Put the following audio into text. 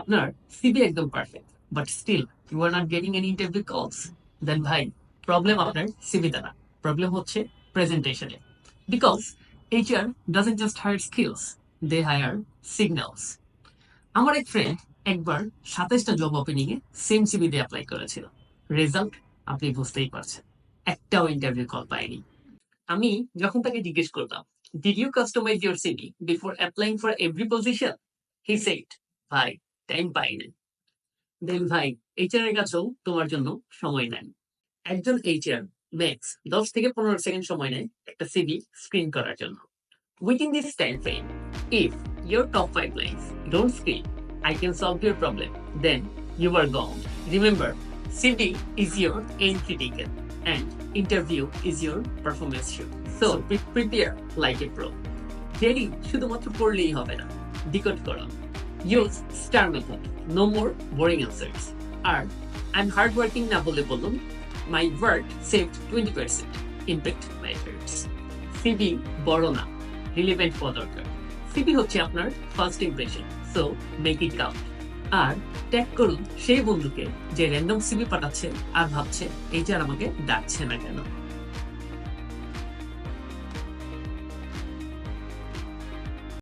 আপনার সিভি একদম perfect, but still you are not getting any interview calls. Then ভাই, problem আপনার সিভিতে না, প্রবলেম হচ্ছে প্রেজেন্টেশনে। Because HR doesn't just hire skills, they hire signals. আমার এক ফ্রেন্ড একবার 27টা জব ওপেনিং এ সেম সিভি দিয়ে অ্যাপ্লাই করেছিল। রেজাল্ট আপনি বুঝতেই পারছেন, একটাও ইন্টারভিউ কল পায়নি। আমি যখন তাকে জিজ্ঞেস করলাম, did you customise your CV before applying for every position, he said, ভাই টাইম পাইনি। দেন ভাই, এইচআর এর কাছেও তোমার জন্য সময় নেন। একজন এইচআর ম্যাক্স 10 থেকে 15 সেকেন্ড সময় নেয় একটা সিভি স্ক্রিন করার জন্য। Within this time frame, if your top 5 lines don't scream, I can solve your problem, then you are gone. Remember, CV is your entry ticket and interview is your performance show. So prepare like a pro. Daily শুধুমাত্র পড়লেই হবে না, decode করুন। Use STAR method, no more boring answers. R I'm hardworking না বলে বলুন, my word saved 20%, impact matters. CV বড় না, রিলেভেন্ট হওয়া দরকার। সিভি হচ্ছে আপনার first impression, so make it count. আর ট্যাগ করুন সেই বন্ধুকে যে র্যান্ডম সিভি পাঠাচ্ছে আর ভাবছে এইচআর আমাকে ডাকছে না কেন।